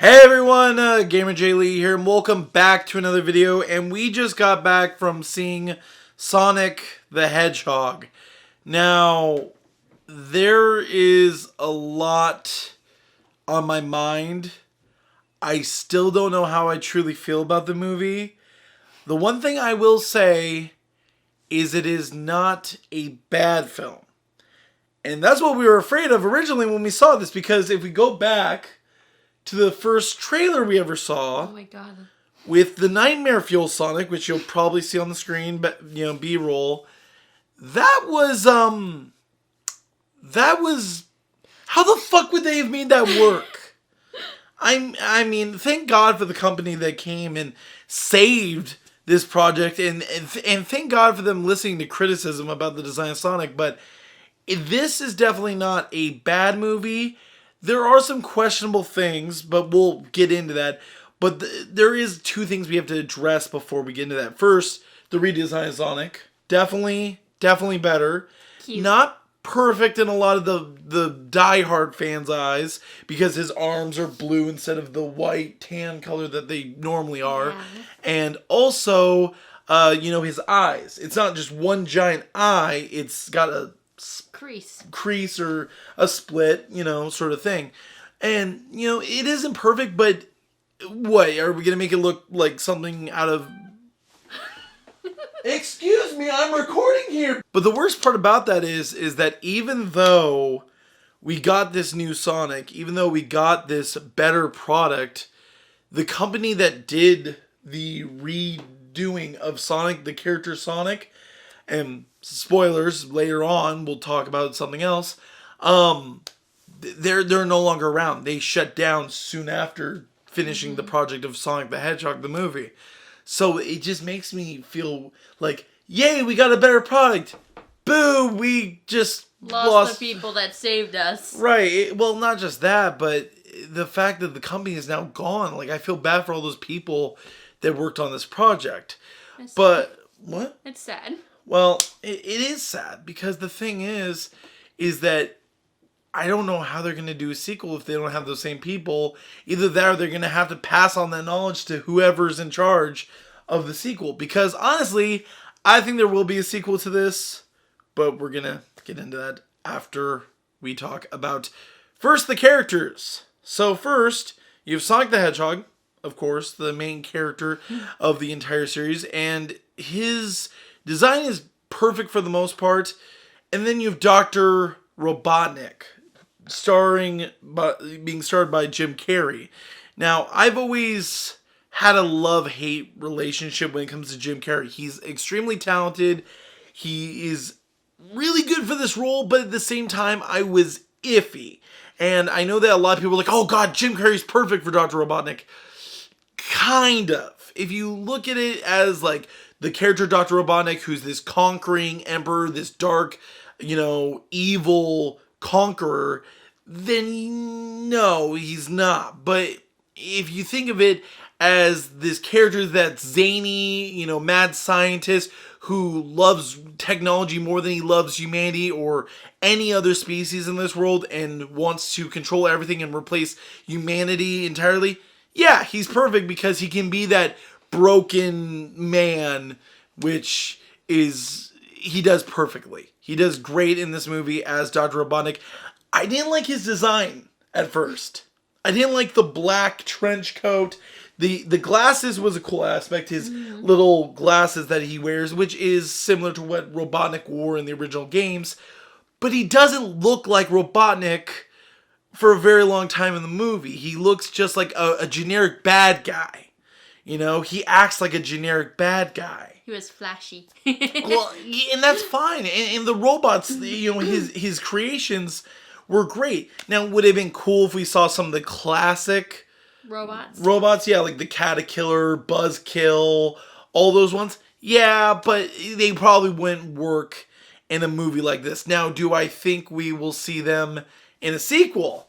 Hey everyone, GamerJlee here, and welcome back to another video. And we just got back from seeing Sonic the Hedgehog. Now, there is a lot on my mind. I still don't know how I truly feel about the movie. The one thing I will say is it is not a bad film. And that's what we were afraid of originally when we saw this, because if we go back to the first trailer we ever saw, oh my god, with the Nightmare Fuel Sonic, which you'll probably see on the screen, but B-roll, that was how the fuck would they have made that work? I mean, thank God for the company that came and saved this project, and thank God for them listening to criticism about the design of Sonic. But this is definitely not a bad movie. There are some questionable things, but we'll get into that. But there is two things we have to address before we get into that. First, the redesign of Sonic. Definitely better. Cute. Not perfect in a lot of the diehard fans' eyes, because his arms are blue instead of the white tan color that they normally are. Yeah. And also, his eyes. It's not just one giant eye. It's got a crease or a split, sort of thing. And, it isn't perfect, but what? Are we going to make it look like something out of... Excuse me, I'm recording here! But the worst part about that is that even though we got this new Sonic, even though we got this better product, the company that did the redoing of Sonic, the character Sonic, and spoilers, later on we'll talk about something else, they're no longer around. They shut down soon after finishing the project of Sonic the Hedgehog, the movie. So it just makes me feel like, yay, we got a better product. Boo, we just lost the people that saved us. Right. Well, not just that, but the fact that the company is now gone. Like, I feel bad for all those people that worked on this project. But what? It's sad. Well, it is sad, because the thing is that I don't know how they're going to do a sequel if they don't have those same people. Either that, or they're going to have to pass on that knowledge to whoever's in charge of the sequel. Because honestly, I think there will be a sequel to this, but we're going to get into that after we talk about, first, the characters. So first, you have Sonic the Hedgehog, of course, the main character of the entire series, and his design is perfect for the most part. And then you have Dr. Robotnik, being starred by Jim Carrey. Now, I've always had a love-hate relationship when it comes to Jim Carrey. He's extremely talented. He is really good for this role, but at the same time, I was iffy. And I know that a lot of people are like, oh god, Jim Carrey's perfect for Dr. Robotnik. Kind of. If you look at it as like the character Dr. Robotnik, who's this conquering emperor, this dark, evil conqueror, then no, he's not. But if you think of it as this character that's zany, mad scientist who loves technology more than he loves humanity or any other species in this world, and wants to control everything and replace humanity entirely, yeah, he's perfect, because he can be that broken man, which he does perfectly. He does great in this movie as Dr. Robotnik. I didn't like his design at first. I didn't like the black trench coat. The glasses was a cool aspect. His little glasses that he wears, which is similar to what Robotnik wore in the original games. But he doesn't look like Robotnik for a very long time in the movie. He looks just like a generic bad guy. He acts like a generic bad guy. He was flashy. Well, and that's fine. And the robots, his creations were great. Now, would it have been cool if we saw some of the classic robots? Yeah, like the Caterpillar, Buzzkill, all those ones. Yeah, but they probably wouldn't work in a movie like this. Now, do I think we will see them in a sequel?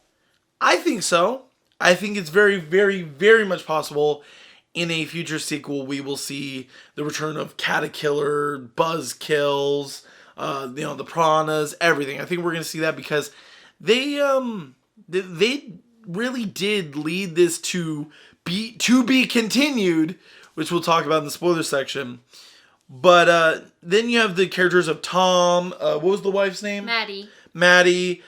I think so. I think it's very, very, very much possible in a future sequel we will see the return of Caterpillar, Buzzkills, the piranhas, everything. I think we're going to see that, because they really did lead this to be continued, which we'll talk about in the spoiler section. But then you have the characters of Tom. What was the wife's name? Maddie. The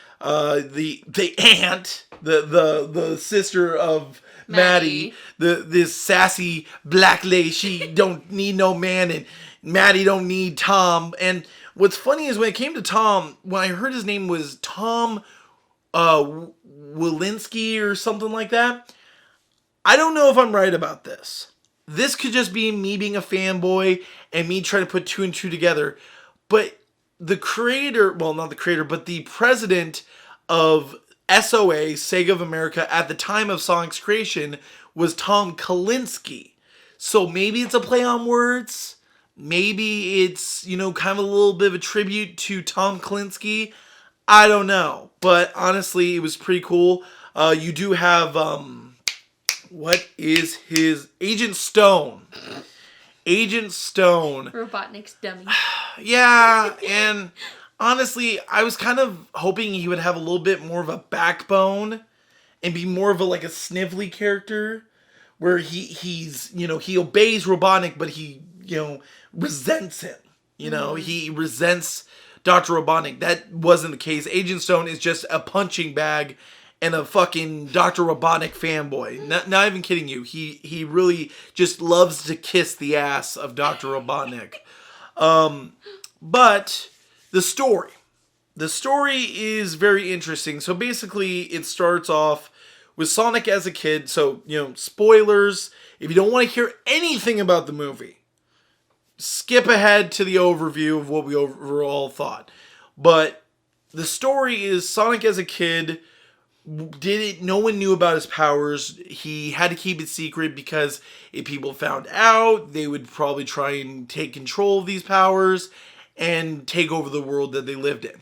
aunt, the sister of Maddie. This sassy black lady. She don't need no man, and Maddie don't need Tom. And what's funny is when it came to Tom, when I heard his name was Tom Walensky or something like that, I don't know if I'm right about this. This could just be me being a fanboy and me trying to put two and two together. But the creator, well, not the creator, but the president of SOA, Sega of America, at the time of Sonic's creation was Tom Kalinske. So maybe it's a play on words. Maybe it's, kind of a little bit of a tribute to Tom Kalinske. I don't know. But honestly, it was pretty cool. You do have... what is his... Agent Stone. Agent Stone. Robotnik's dummy. Yeah, and honestly, I was kind of hoping he would have a little bit more of a backbone and be more of a snivelly character where he obeys Robotnik, but he, resents him. He resents Dr. Robotnik. That wasn't the case. Agent Stone is just a punching bag and a fucking Dr. Robotnik fanboy. Not even kidding you. He really just loves to kiss the ass of Dr. Robotnik. But the story is very interesting. So basically it starts off with Sonic as a kid. So, spoilers. If you don't want to hear anything about the movie, skip ahead to the overview of what we overall thought. But the story is Sonic as a kid... no one knew about his powers. He had to keep it secret because if people found out, they would probably try and take control of these powers and take over the world that they lived in.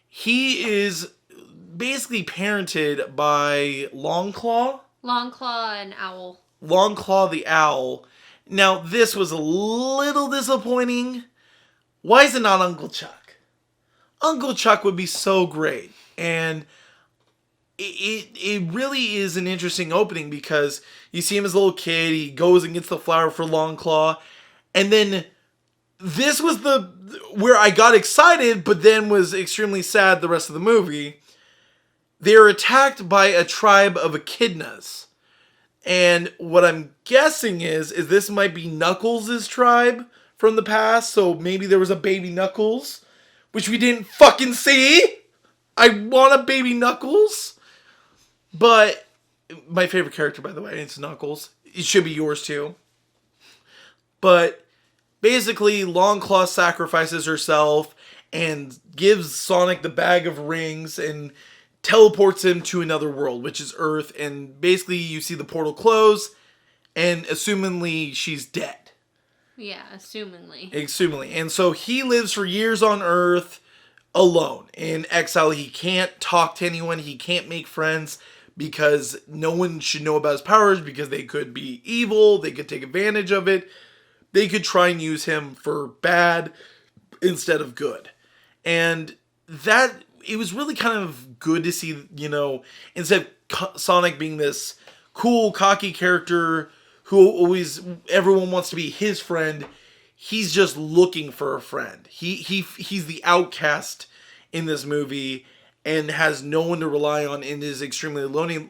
He is basically parented by Longclaw. Longclaw and Owl. Longclaw the Owl. Now, this was a little disappointing. Why is it not Uncle Chuck? Uncle Chuck would be so great. And... It really is an interesting opening because you see him as a little kid, he goes and gets the flower for Longclaw, and then this was where I got excited, but then was extremely sad the rest of the movie. They're attacked by a tribe of echidnas, and what I'm guessing is this might be Knuckles' tribe from the past, so maybe there was a baby Knuckles, which we didn't fucking see. I want a baby Knuckles. But my favorite character, by the way, it's Knuckles. It should be yours too. But basically, Longclaw sacrifices herself and gives Sonic the bag of rings and teleports him to another world, which is Earth. And basically, you see the portal close, and assumingly, she's dead. Yeah, assumingly. Assumingly. And so he lives for years on Earth alone, in exile. He can't talk to anyone. He can't make friends. Because no one should know about his powers because they could be evil, they could take advantage of it, they could try and use him for bad instead of good. And it was really kind of good to see, instead of Sonic being this cool, cocky character who everyone wants to be his friend, he's just looking for a friend. He's the outcast in this movie, and has no one to rely on and is extremely lonely.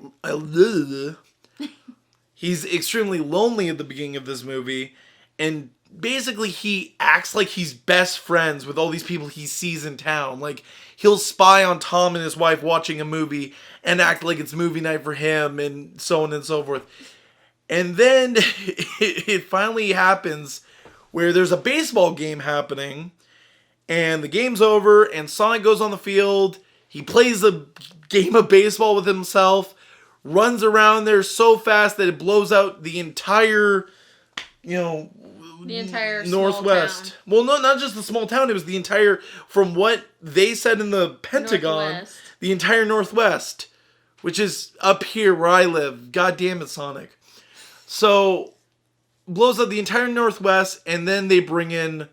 He's extremely lonely at the beginning of this movie. And basically he acts like he's best friends with all these people he sees in town. Like, he'll spy on Tom and his wife watching a movie and act like it's movie night for him and so on and so forth. And then it finally happens where there's a baseball game happening. And the game's over and Sonic goes on the field. He plays a game of baseball with himself, runs around there so fast that it blows out the entire, the entire Northwest. Well, no, not just the small town. It was the entire, from what they said in the Pentagon, Northwest. The entire Northwest, which is up here where I live. God damn it, Sonic. So, blows out the entire Northwest, and then they bring in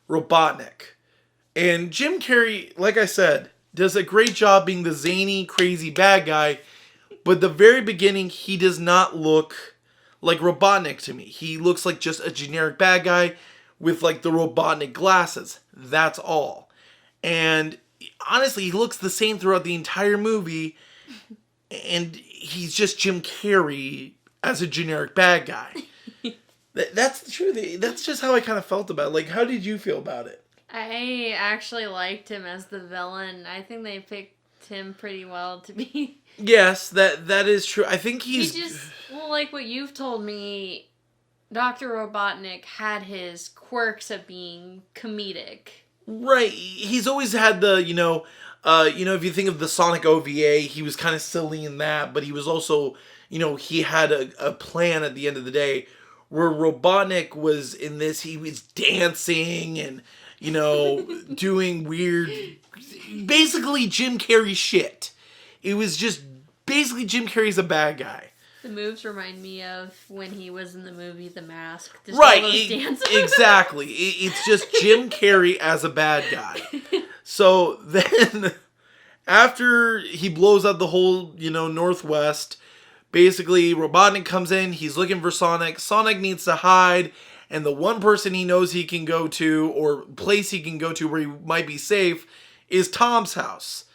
Robotnik. And Jim Carrey, like I said, does a great job being the zany, crazy bad guy, But the very beginning, he does not look like Robotnik to me. He looks like just a generic bad guy with like the Robotnik glasses. That's all. And honestly, he looks the same throughout the entire movie. And he's just Jim Carrey as a generic bad guy. That's the truth. That's just how I kind of felt about it. Like, how did you feel about it? I actually liked him as the villain. I think they picked him pretty well to be. Yes, that is true. I think He just, well, like what you've told me, Dr. Robotnik had his quirks of being comedic. Right. He's always had the, if you think of the Sonic OVA, he was kind of silly in that, but he was also, he had a plan at the end of the day. Where Robotnik was in this, he was dancing and, doing weird, basically Jim Carrey shit. It was just basically Jim Carrey's a bad guy. The moves remind me of when he was in the movie The Mask. Just right, all those dances. Exactly. It's just Jim Carrey as a bad guy. So then, after he blows up the whole, Northwest, basically Robotnik comes in, he's looking for Sonic. Sonic needs to hide, and the one person he knows he can go to, or place he can go to where he might be safe, is Tom's house.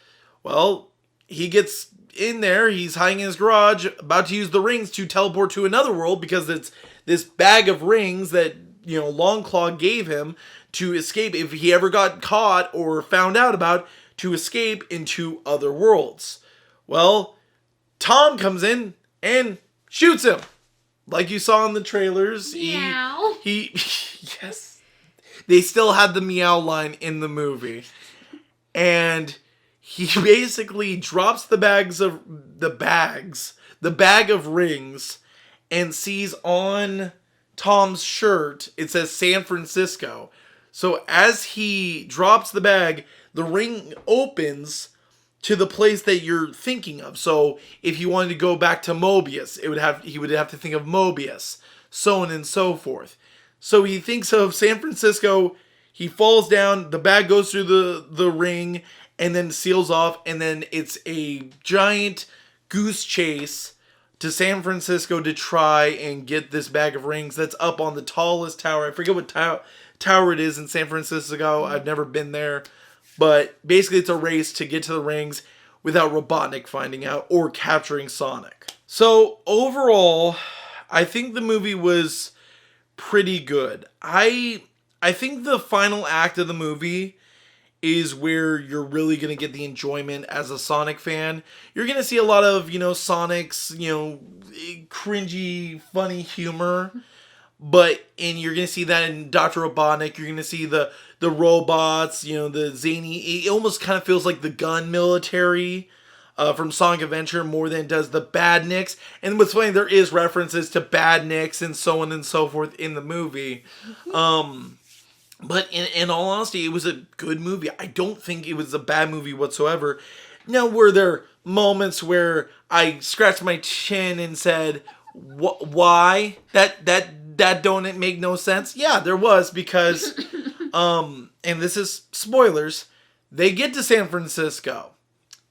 Well, he gets in there, he's hiding in his garage, about to use the rings to teleport to another world because it's this bag of rings that, Longclaw gave him to escape if he ever got caught or found out about, to escape into other worlds. Well, Tom comes in and shoots him. Like you saw in the trailers. Meow. He yes. They still had the meow line in the movie. And he basically drops the bag of rings, and sees on Tom's shirt, it says San Francisco. So as he drops the bag, the ring opens to the place that you're thinking of. So if you wanted to go back to Mobius, he would have to think of Mobius, so on and so forth. So he thinks of San Francisco, he falls down, the bag goes through the ring, and then seals off, and then it's a giant goose chase to San Francisco to try and get this bag of rings that's up on the tallest tower. I forget what tower it is in San Francisco. I've never been there. But basically it's a race to get to the rings without Robotnik finding out or capturing Sonic. So overall, I think the movie was pretty good. I think the final act of the movie is where you're really going to get the enjoyment as a Sonic fan. You're going to see a lot of, Sonic's, cringy, funny humor. And you're going to see that in Dr. Robotnik. You're going to see the robots, the zany. It almost kind of feels like the gun military from Sonic Adventure more than it does the Badniks. And what's funny, there is references to Badniks and so on and so forth in the movie. But in all honesty, it was a good movie. I don't think it was a bad movie whatsoever. Now, were there moments where I scratched my chin and said, why? That don't make no sense? Yeah, there was, because, and this is spoilers, they get to San Francisco.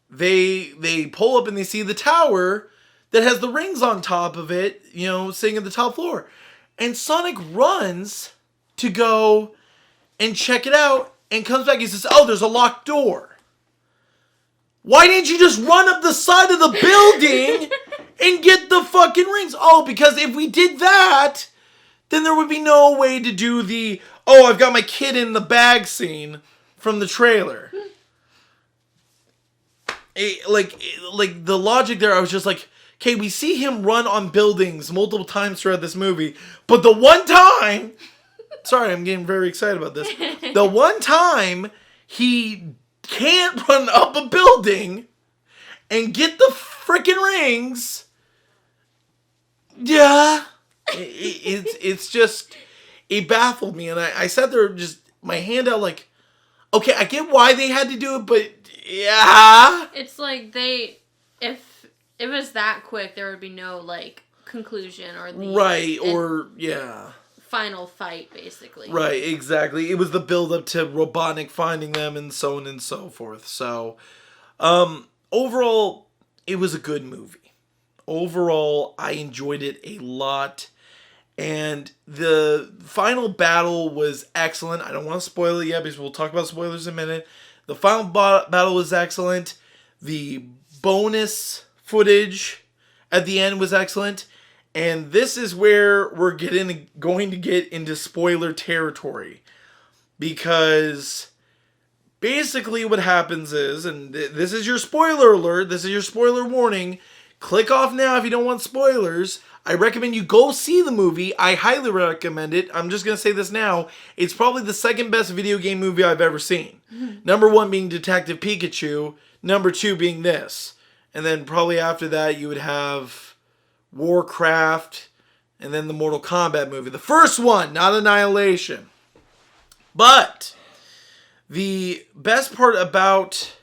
They pull up and they see the tower that has the rings on top of it, sitting at the top floor. And Sonic runs to go and check it out, and comes back and says, oh, there's a locked door. Why didn't you just run up the side of the building and get the fucking rings? Oh, because if we did that, then there would be no way to do the, oh, I've got my kid in the bag scene from the trailer. Like the logic there, I was just like, okay, we see him run on buildings multiple times throughout this movie, but the one time, sorry, I'm getting very excited about this, the one time he can't run up a building and get the freaking rings, yeah, it's just, it baffled me, and I sat there just, my hand out like, okay, I get why they had to do it, but yeah. It's like if it was that quick, there would be no, like, conclusion or the... Right, or, yeah. Final fight, basically. Right, exactly. It was the build-up to Robotnik finding them and so on and so forth. So, overall, it was a good movie. overall, I enjoyed it a lot. And the final battle was excellent. I don't want to spoil it yet because we'll talk about spoilers in a minute. The final battle was excellent. The bonus footage at the end was excellent. And this is where we're going to get into spoiler territory. Because basically what happens is, and this is your spoiler alert, this is your spoiler warning. Click off now if you don't want spoilers. I recommend you go see the movie. I highly recommend it. I'm just going to say this now. It's probably the second best video game movie I've ever seen. Number 1 being Detective Pikachu. Number 2 being this. And then probably after that you would have Warcraft. And then the Mortal Kombat movie. The first one, not Annihilation. But the best part about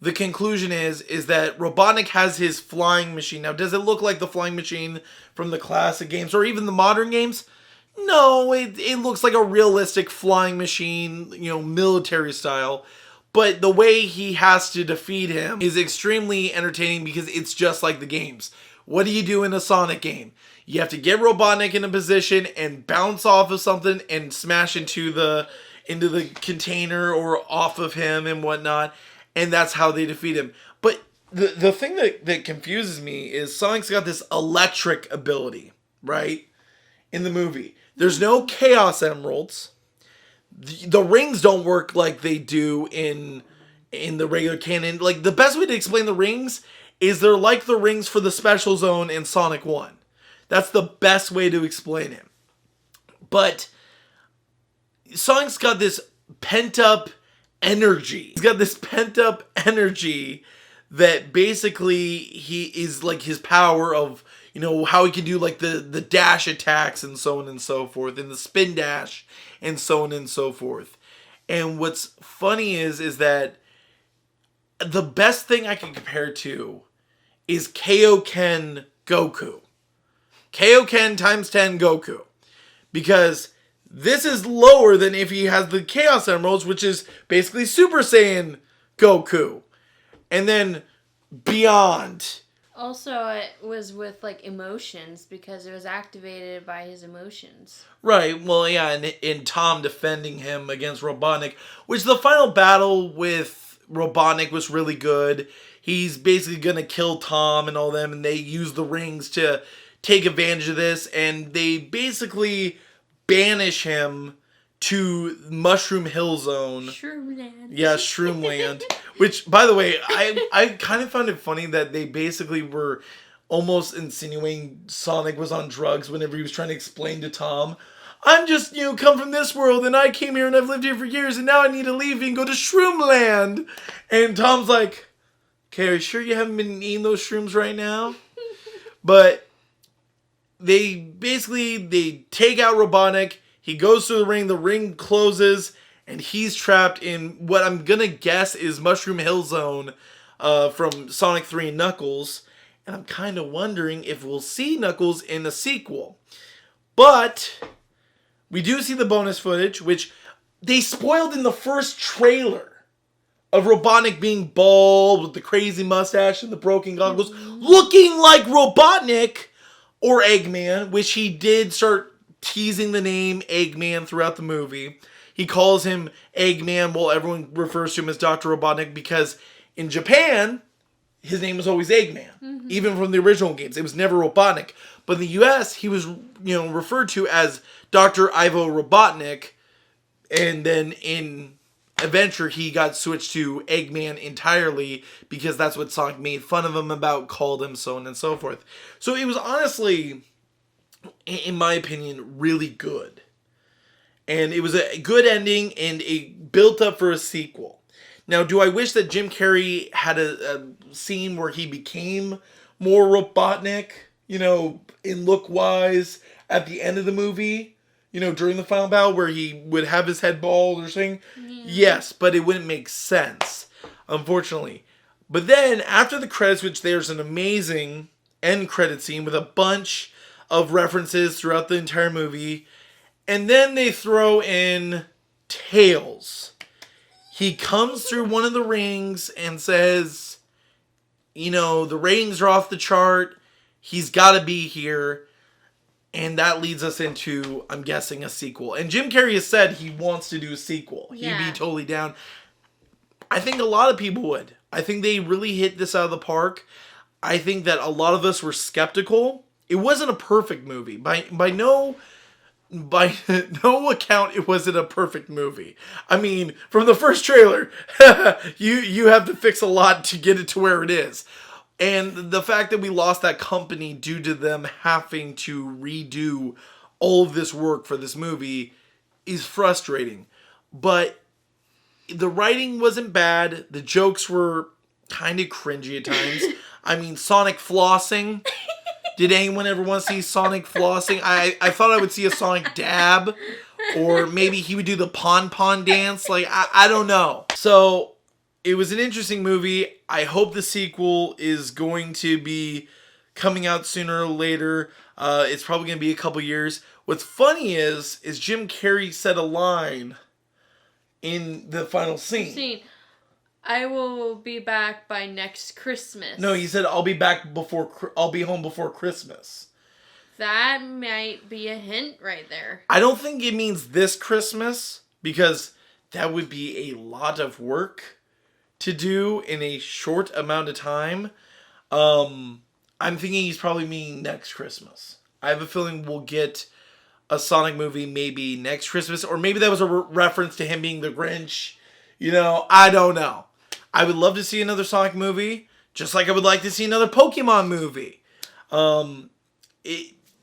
the conclusion is that Robotnik has his flying machine. Now, does it look like the flying machine from the classic games or even the modern games? No, it looks like a realistic flying machine, military style. But the way he has to defeat him is extremely entertaining because it's just like the games. What do you do in a Sonic game? You have to get Robotnik in a position and bounce off of something and smash into the container or off of him and whatnot. And that's how they defeat him. But the thing that confuses me is Sonic's got this electric ability, right? In the movie. There's no Chaos Emeralds. The rings don't work like they do in the regular canon. Like, the best way to explain the rings is they're like the rings for the Special Zone in Sonic 1. That's the best way to explain it. But Sonic's got this pent-up energy. He's got this pent-up energy that basically he is like his power of, how he can do like the dash attacks and so on and so forth, and the spin dash and so on and so forth. And what's funny is that the best thing I can compare to is Kaioken Goku. Kaioken times 10 Goku. Because this is lower than if he has the Chaos Emeralds, which is basically Super Saiyan Goku. And then beyond. Also, it was with, emotions because it was activated by his emotions. Right, well, yeah, and in Tom defending him against Robotnik, which the final battle with Robotnik was really good. He's basically going to kill Tom and all them, and they use the rings to take advantage of this, and they basically banish him to Mushroom Hill Zone. Shroomland. Yeah, Shroomland. Which, by the way, I kind of found it funny that they basically were almost insinuating Sonic was on drugs whenever he was trying to explain to Tom, I'm just, come from this world, and I came here and I've lived here for years, and now I need to leave and go to Shroomland. And Tom's like, okay, are you sure you haven't been eating those shrooms right now? But they take out Robotnik. He goes through the ring closes, and he's trapped in what I'm gonna guess is Mushroom Hill Zone from Sonic 3 and Knuckles. And I'm kind of wondering if we'll see Knuckles in a sequel. But we do see the bonus footage, which they spoiled in the first trailer of Robotnik being bald with the crazy mustache and the broken goggles, looking like Robotnik or Eggman, which he did start teasing the name Eggman throughout the movie. He calls him Eggman while everyone refers to him as Dr. Robotnik because in Japan, his name was always Eggman. Mm-hmm. Even from the original games. It was never Robotnik. But in the US, he was referred to as Dr. Ivo Robotnik. And then in Adventure, he got switched to Eggman entirely because that's what Sonic made fun of him about, called him, so on and so forth. So it was honestly, in my opinion, really good. And it was a good ending, and it built up for a sequel. Now, do I wish that Jim Carrey had a scene where he became more Robotnik, in look-wise at the end of the movie? During the final battle where he would have his head bald or something? Yeah. Yes, but it wouldn't make sense, unfortunately. But then, after the credits, which there's an amazing end credit scene with a bunch of references throughout the entire movie, and then they throw in Tails. He comes through one of the rings and says, the ratings are off the chart. He's got to be here. And that leads us into, I'm guessing, a sequel. And Jim Carrey has said he wants to do a sequel. Yeah. He'd be totally down. I think a lot of people would. I think they really hit this out of the park. I think that a lot of us were skeptical. It wasn't a perfect movie. By no account, it wasn't a perfect movie. I mean, from the first trailer, you have to fix a lot to get it to where it is. And the fact that we lost that company due to them having to redo all of this work for this movie is frustrating. But the writing wasn't bad. The jokes were kind of cringy at times. I mean, Sonic flossing. Did anyone ever want to see Sonic flossing? I thought I would see a Sonic dab. Or maybe he would do the pon-pon dance. Like, I don't know. So, it was an interesting movie. I hope the sequel is going to be coming out sooner or later. It's probably going to be a couple years. What's funny is Jim Carrey said a line in the final scene. I will be back by next Christmas. No, he said I'll be home before Christmas. That might be a hint right there. I don't think it means this Christmas, because that would be a lot of work to do in a short amount of time. I'm thinking he's probably meaning next Christmas. I have a feeling we'll get a Sonic movie maybe next Christmas, or maybe that was a reference to him being the Grinch. I don't know. I would love to see another Sonic movie, just like I would like to see another Pokemon movie.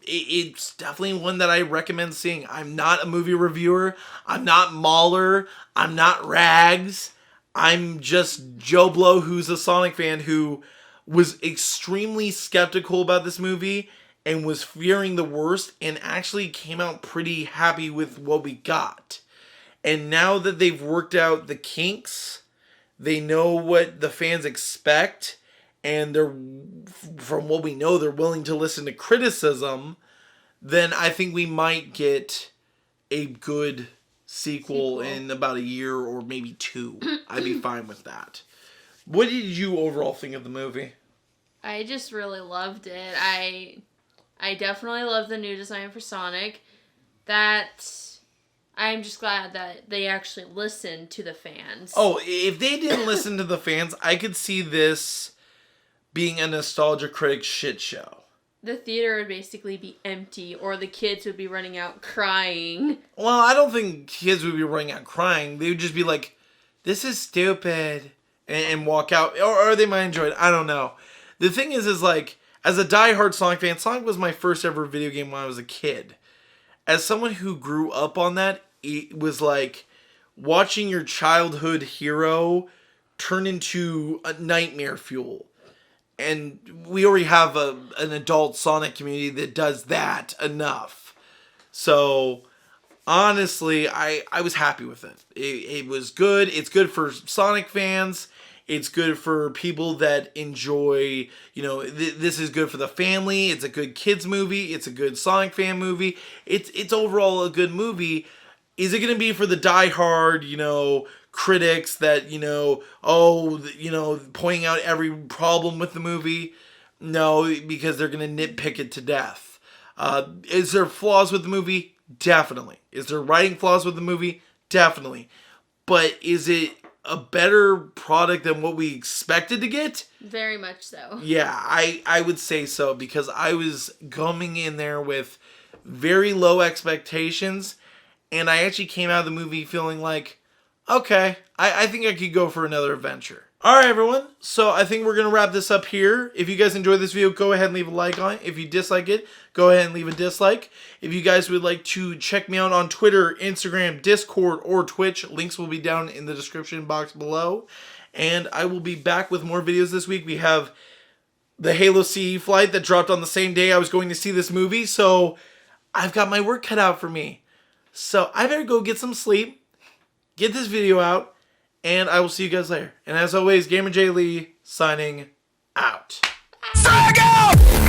It's definitely one that I recommend seeing. I'm not a movie reviewer. I'm not Mahler. I'm not Rags. I'm just Joe Blow, who's a Sonic fan who was extremely skeptical about this movie and was fearing the worst, and actually came out pretty happy with what we got. And now that they've worked out the kinks, they know what the fans expect, and from what we know, they're willing to listen to criticism, then I think we might get a good sequel in about a year or maybe 2. I'd be fine with that. What did you overall think of the movie? I just really loved it. I definitely love the new design for Sonic. I'm just glad that they actually listened to the fans. Oh, if they didn't listen to the fans, I could see this being a nostalgia critic shit show. The theater would basically be empty, or the kids would be running out crying. Well, I don't think kids would be running out crying. They would just be like, this is stupid, and walk out. Or they might enjoy it. I don't know. The thing is like, as a diehard Sonic fan, Sonic was my first ever video game when I was a kid. As someone who grew up on that, it was like watching your childhood hero turn into a nightmare fuel. And we already have an adult Sonic community that does that enough. So, honestly, I was happy with it. It was good. It's good for Sonic fans. It's good for people that enjoy, this is good for the family. It's a good kids movie. It's a good Sonic fan movie. It's overall a good movie. Is it going to be for the diehard, critics that, pointing out every problem with the movie? No, because they're going to nitpick it to death. Is there flaws with the movie? Definitely. Is there writing flaws with the movie? Definitely. But is it a better product than what we expected to get? Very much so. Yeah, I would say so, because I was coming in there with very low expectations, and I actually came out of the movie feeling like, okay, I think I could go for another adventure. Alright everyone, so I think we're going to wrap this up here. If you guys enjoyed this video, go ahead and leave a like on it. If you dislike it, go ahead and leave a dislike. If you guys would like to check me out on Twitter, Instagram, Discord, or Twitch, links will be down in the description box below. And I will be back with more videos this week. We have the Halo CE flight that dropped on the same day I was going to see this movie, so I've got my work cut out for me. So I better go get some sleep, get this video out, and I will see you guys later. And as always, GamerJlee signing out. Saya!